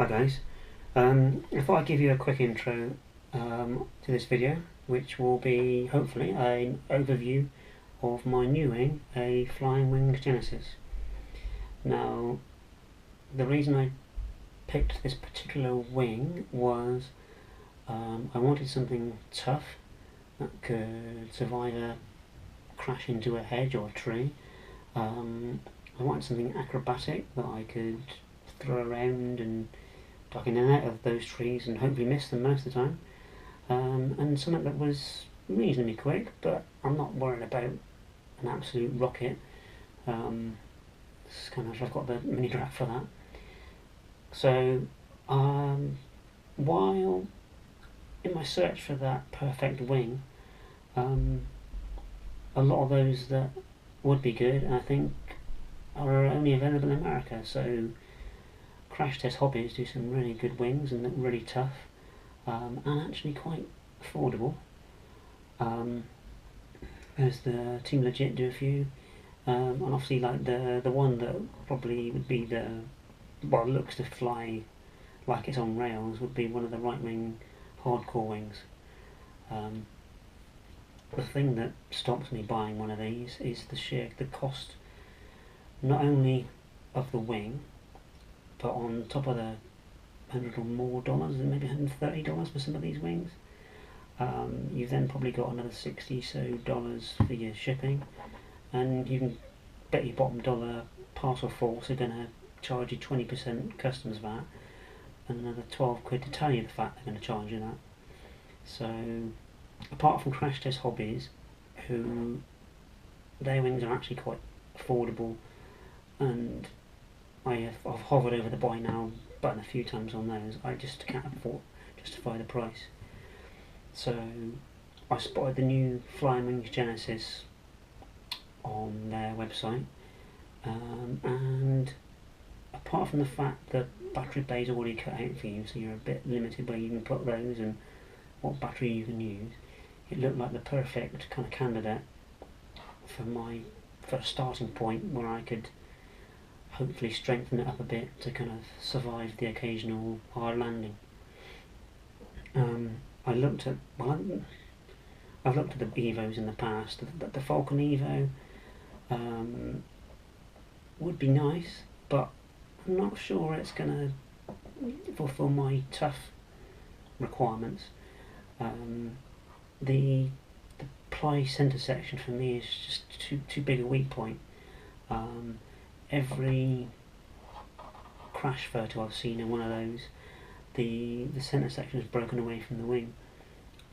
Hi guys, I thought I'd give you a quick intro to this video, which will be hopefully an overview of my new wing, a FlyingWings Genesis. Now, the reason I picked this particular wing was I wanted something tough that could survive a crash into a hedge or a tree. I wanted something acrobatic that I could throw around and duck in and out of those trees and hopefully miss them most of the time, and something that was reasonably quick, but I'm not worried about an absolute rocket. It's kind of, I've got the mini draft for that. So while in my search for that perfect wing, a lot of those that would be good, I think, are only available in America. So Crash Test Hobbies do some really good wings and look really tough, and actually quite affordable. There's the Team Legit do a few, and obviously like the one that probably would be looks to fly like it's on rails would be one of the right wing hardcore wings. The thing that stops me buying one of these is the cost, not only of the wing, but on top of the $100 or more, maybe $130 for some of these wings, you've then probably got another $60 for your shipping, and you can bet your bottom dollar Parcel Force are going to charge you 20% customs VAT and another 12 quid to tell you the fact they're going to charge you that. So apart from Crash Test Hobbies, who their wings are actually quite affordable, and I've hovered over the buy now button a few times on those, I just can't justify the price. So I spotted the new FlyingWings Genesis on their website, and apart from the fact that battery bay is already cut out for you, so you're a bit limited where you can put those and what battery you can use, it looked like the perfect kind of candidate for a starting point where I could hopefully strengthen it up a bit to kind of survive the occasional hard landing. I've looked at the Evos in the past. The Falcon Evo would be nice, but I'm not sure it's going to fulfill my tough requirements. The ply centre section for me is just too big a weak point. Every crash photo I've seen in one of those, the centre section is broken away from the wing,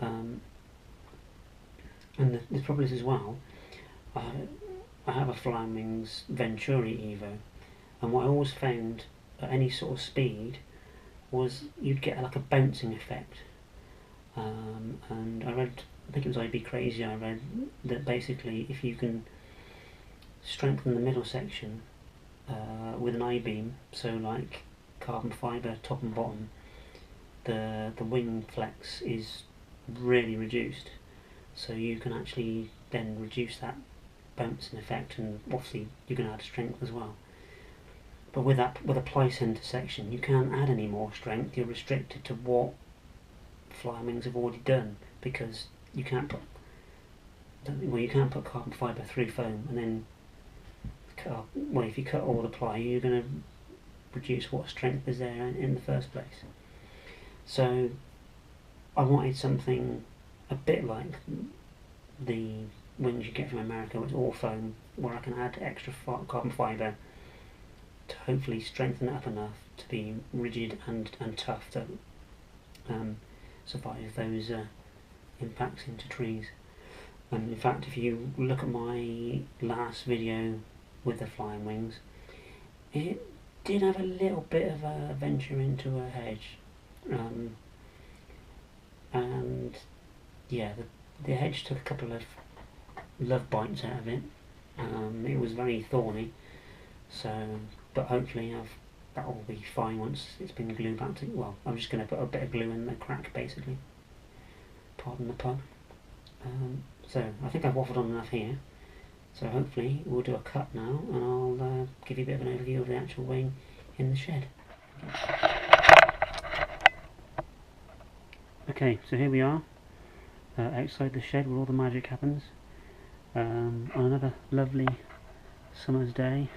and the problem is as well, I have a FlyingWings Venturi Evo, and what I always found at any sort of speed was you'd get like a bouncing effect, and I think it was IB Crazy, I read that basically if you can strengthen the middle section with an I-beam, so like carbon fibre top and bottom, the wing flex is really reduced, so you can actually then reduce that bouncing effect, and obviously you can add strength as well. But with a ply centre section, you can't add any more strength. You're restricted to what FlyingWings have already done, because you can't put carbon fibre through foam and then if you cut all the ply, you're going to reduce what strength is there in the first place. So I wanted something a bit like the wings you get from America, which is all foam, where I can add extra carbon fibre to hopefully strengthen it up enough to be rigid and tough to survive those impacts into trees. And in fact, if you look at my last video with the FlyingWings, it did have a little bit of a venture into a hedge, and yeah, the hedge took a couple of love bites out of it. It was very thorny, but hopefully that will be fine once it's been glued back to. Well, I'm just going to put a bit of glue in the crack, basically. Pardon the pun. So I think I've waffled on enough here. So hopefully we'll do a cut now, and I'll give you a bit of an overview of the actual wing in the shed. Okay, so here we are, outside the shed where all the magic happens, on another lovely summer's day.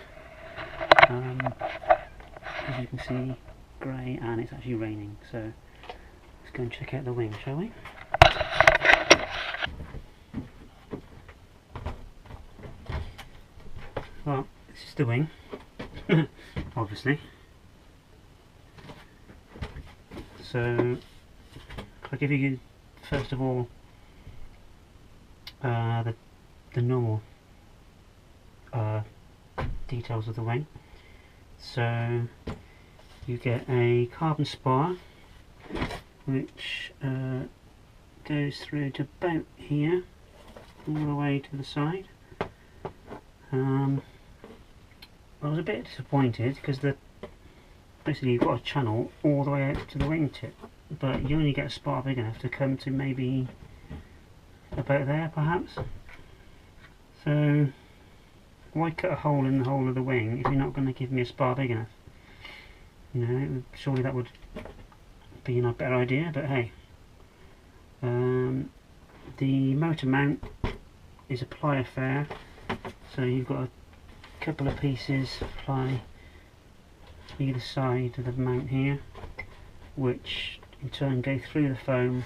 As you can see, grey, and it's actually raining, so let's go and check out the wing, shall we? Well, this is the wing, obviously. So, I'll give you, first of all, the normal details of the wing. So, you get a carbon spar, which goes through to about here, all the way to the side. I was a bit disappointed because basically you've got a channel all the way out to the wingtip, but you only get a spar big enough to come to maybe about there, perhaps. So why cut a hole in the whole of the wing if you're not going to give me a spar big enough? You know, surely that would be a better idea, but hey. The motor mount is a ply affair, so you've got a couple of pieces fly either side of the mount here, which in turn go through the foam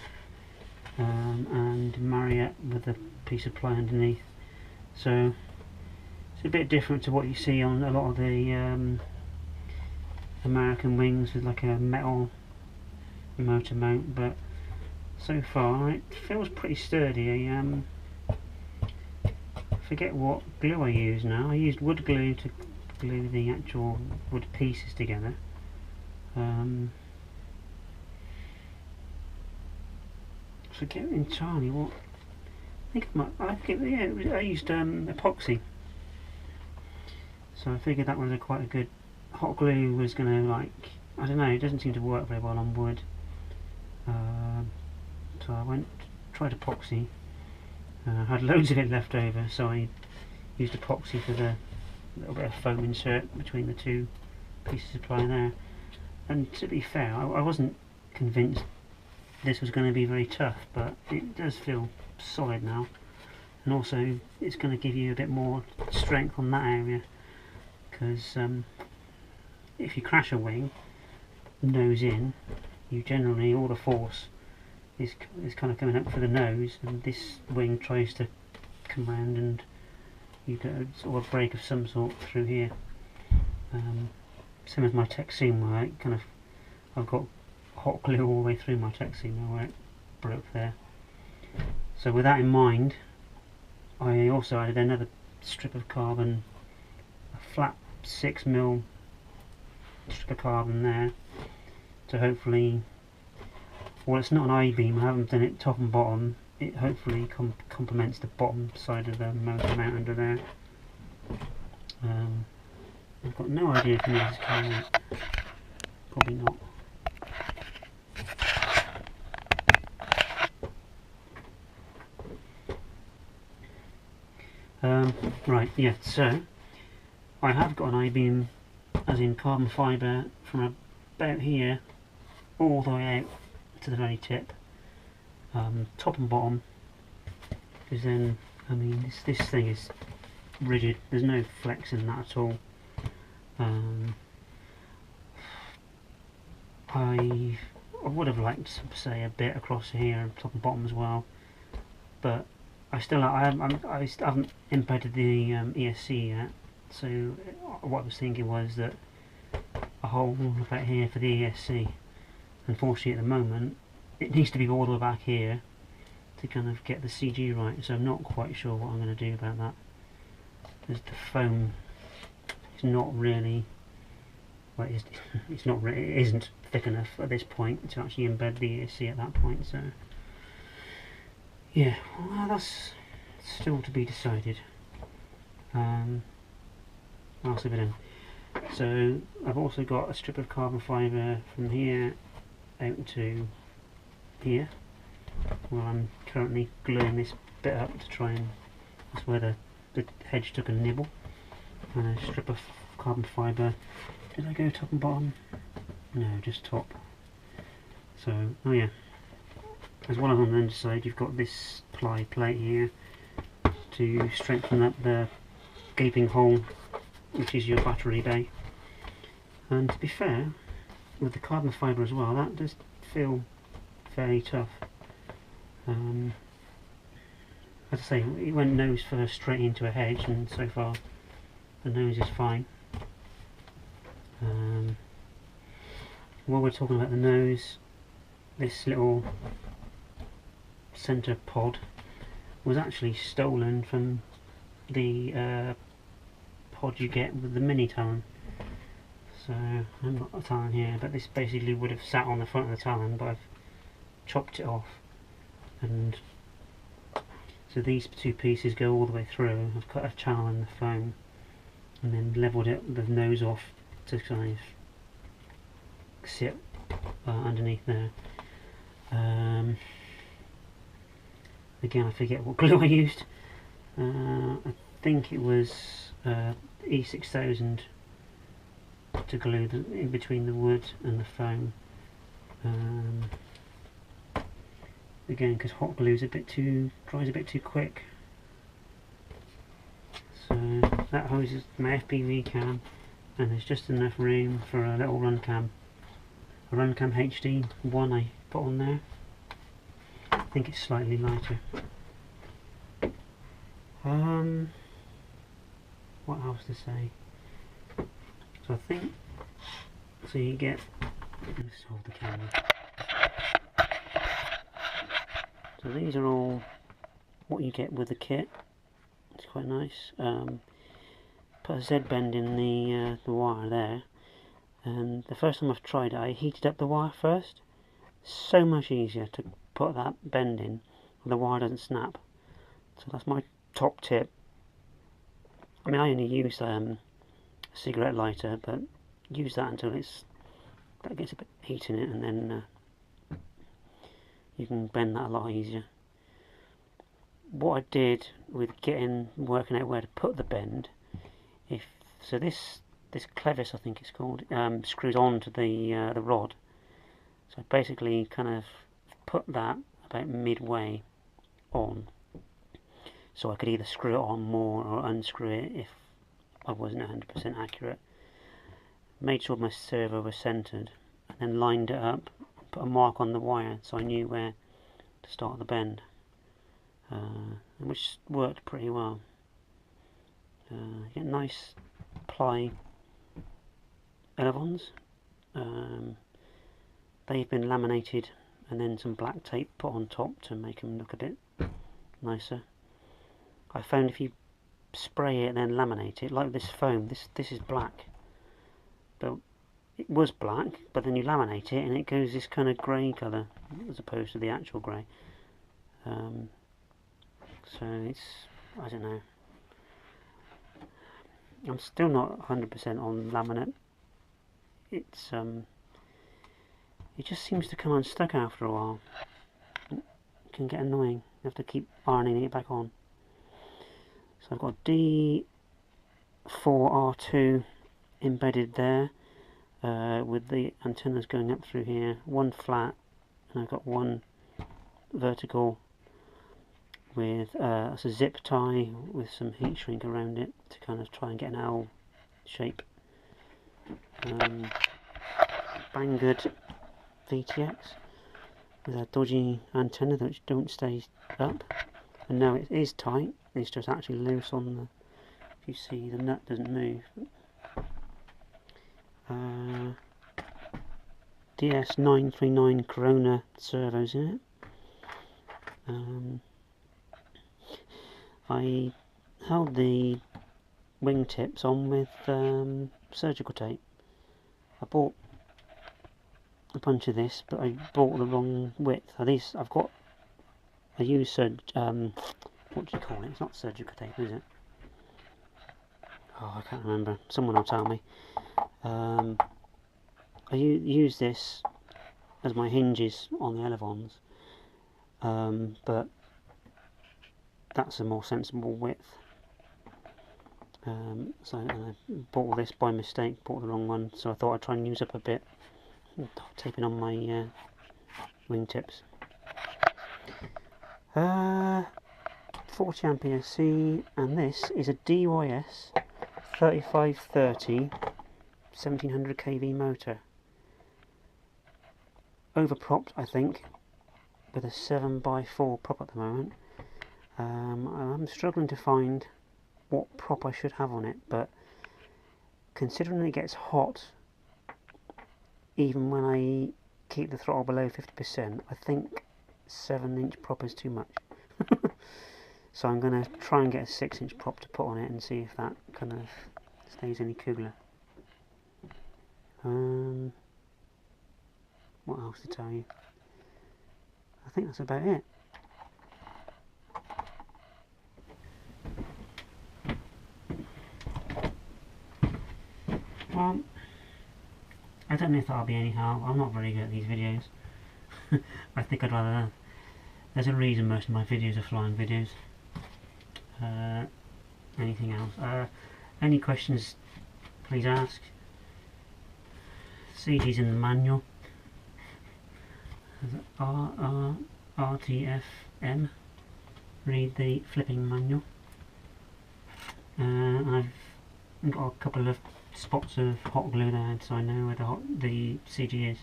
and marry up with a piece of ply underneath. So it's a bit different to what you see on a lot of the American wings with like a metal motor mount, but so far it feels pretty sturdy. I forget what glue I use now. I used wood glue to glue the actual wood pieces together. Forget entirely what. I used epoxy. So I figured that was quite a good. Hot glue was going to, like, I don't know, it doesn't seem to work very well on wood. So I tried epoxy. I had loads of it left over, so I used epoxy for the little bit of foam insert between the two pieces of ply there. And to be fair, I wasn't convinced this was going to be very tough, but it does feel solid now. And also, it's going to give you a bit more strength on that area, because if you crash a wing, nose in, you generally, all the force is kind of coming up for the nose, and this wing tries to come round and you get a sort of break of some sort through here. Same as my tech seam where I've got hot glue all the way through my tech seam where it broke there. So with that in mind, I also added another strip of carbon, a flat 6mm strip of carbon there, to hopefully, well, it's not an I-beam, I haven't done it top and bottom, it hopefully complements the bottom side of the motor mount under there. I've got no idea if this is coming out, probably not. Right, yeah, so I have got an I-beam, as in carbon fibre, from about here all the way out to the very tip, top and bottom, because then, I mean, this thing is rigid, there's no flex in that at all. I would have liked to say a bit across here, top and bottom as well, but I haven't embedded the ESC yet, so what I was thinking was that a hole about here for the ESC. Unfortunately at the moment it needs to be all the way back here to kind of get the CG right, so I'm not quite sure what I'm going to do about that. Because the foam is not really, well, it isn't thick enough at this point to actually embed the ESC at that point, so yeah, well, that's still to be decided. I'll see it in. So I've also got a strip of carbon fibre from here out to here, where I'm currently gluing this bit up to try and, that's where the hedge took a nibble, and a strip of carbon fibre. Did I go top and bottom? No, just top. So, oh yeah, as well as on the underside, you've got this ply plate here to strengthen up the gaping hole, which is your battery bay. And to be fair, with the carbon fibre as well, that does feel very tough. As I say, it went nose first straight into a hedge, and so far the nose is fine. While we're talking about the nose, this little centre pod was actually stolen from the pod you get with the mini Talon. So I've got a Talon here, but this basically would have sat on the front of the Talon, but I've chopped it off, and so these two pieces go all the way through. I've cut a channel in the foam and then levelled it, the nose off, to kind of sit underneath there. Again, I forget what glue I used. I think it was E6000 to glue in between the wood and the foam. Again, because hot glue is dries a bit too quick. So that hoses my FPV cam, and there's just enough room for a little run cam. A run cam HD one I put on there. I think it's slightly lighter. What else to say? So I think, so you get, let's hold the camera. So these are all what you get with the kit. It's quite nice. Put a Z-bend in the wire there, and the first time I've tried it, I heated up the wire first. So much easier to put that bend in, and the wire doesn't snap. So that's my top tip. I mean, I only use a cigarette lighter, but use that until that gets a bit of heat in it, and then you can bend that a lot easier. What I did with working out where to put the bend, so this clevis, I think it's called, screws onto the rod. So I basically kind of put that about midway on, so I could either screw it on more or unscrew it if I wasn't 100% accurate. Made sure my servo was centered, and then lined it up, put a mark on the wire so I knew where to start the bend, which worked pretty well. You get nice ply elevons. They've been laminated and then some black tape put on top to make them look a bit nicer. I found if you spray it and then laminate it, like this foam, this is black, but it was black, but then you laminate it and it goes this kind of grey colour as opposed to the actual grey. So it's, I don't know, I'm still not 100% on laminate. It's it just seems to come unstuck after a while. It can get annoying. You have to keep ironing it back on. So I've got D4R2 embedded there, with the antennas going up through here, one flat, and I've got one vertical with a zip tie with some heat shrink around it to kind of try and get an L shape. Banggood VTX with a dodgy antenna that don't stay up, and now it is tight, it's just actually loose on the, if you see the nut doesn't move. DS939 Corona servos in it. I held the wingtips on with surgical tape. I bought a bunch of this, but I bought the wrong width. I use what do you call it? It's not surgical tape, is it? Oh, I can't remember. Someone will tell me. I use this as my hinges on the elevons, but that's a more sensible width. So I bought this by mistake, bought the wrong one, so I thought I'd try and use up a bit taping on my wingtips. 40 ampere C, and this is a DYS 3530 1700 kV motor. Overpropped, I think, with a 7x4 prop at the moment. I'm struggling to find what prop I should have on it, but considering it gets hot even when I keep the throttle below 50%, I think 7-inch prop is too much. So I'm going to try and get a 6-inch prop to put on it and see if that kind of stays any cooler. What else to tell you? I think that's about it. Well, I don't know if that'll be any help. I'm not very good at these videos. I think I'd rather... There's a reason most of my videos are flying videos. Anything else? Any questions, please ask. CG's in the manual. RTFM. Read the flipping manual. I've got a couple of spots of hot glue there, so I know where the CG is.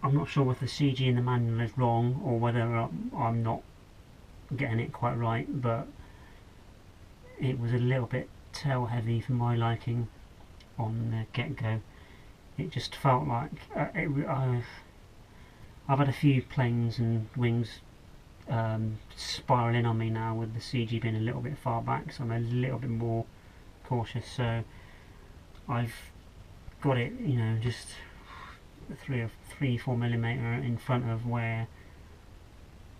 I'm not sure whether the CG in the manual is wrong or whether I'm not getting it quite right, but it was a little bit tail heavy for my liking on the get-go. It just felt like I've had a few planes and wings spiral in on me now, with the CG being a little bit far back, so I'm a little bit more cautious. So I've got it, you know, just 3-4 millimeter in front of where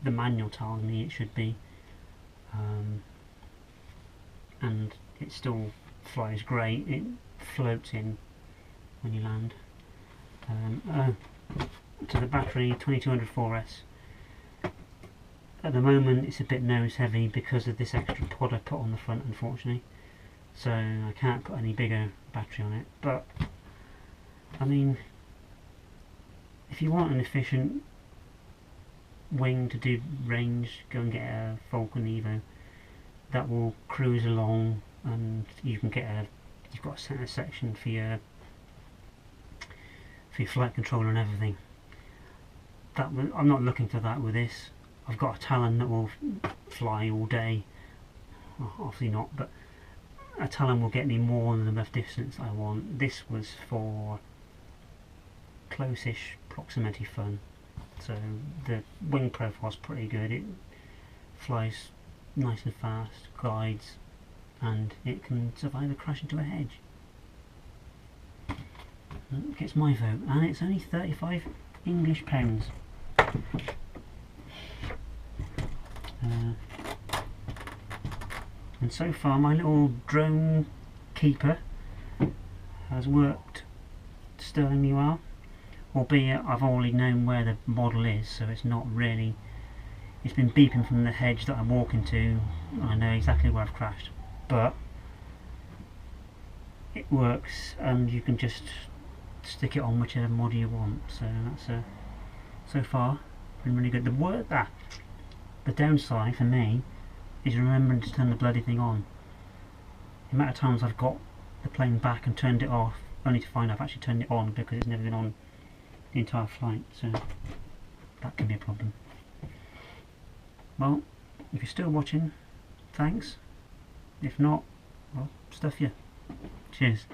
the manual tells me it should be, and it still flies great. It floats in when you land. To the battery, 2200 4S. At the moment it's a bit nose heavy because of this extra pod I put on the front, unfortunately, so I can't put any bigger battery on it. But I mean, if you want an efficient wing to do range, go and get a Falcon Evo that will cruise along, and you can get you've got a centre section for your flight controller and everything. I'm not looking for that with this. I've got a Talon that will fly all day. Well, obviously not, but a Talon will get me more than enough distance I want. This was for close-ish proximity fun. So the wing profile is pretty good. It flies nice and fast, glides, and it can survive a crash into a hedge. It gets my vote, and it's only 35 English pounds. And so far my little drone keeper has worked sterlingly well, albeit I've already known where the model is, so it's not really, it's been beeping from the hedge that I'm walking to, and I know exactly where I've crashed, but it works, and you can just stick it on whichever model you want. So that's so far been really good. The downside for me is remembering to turn the bloody thing on. The amount of times I've got the plane back and turned it off only to find I've actually turned it on because it's never been on the entire flight, so that can be a problem. Well, if you're still watching, thanks. If not, well, stuff you. Cheers.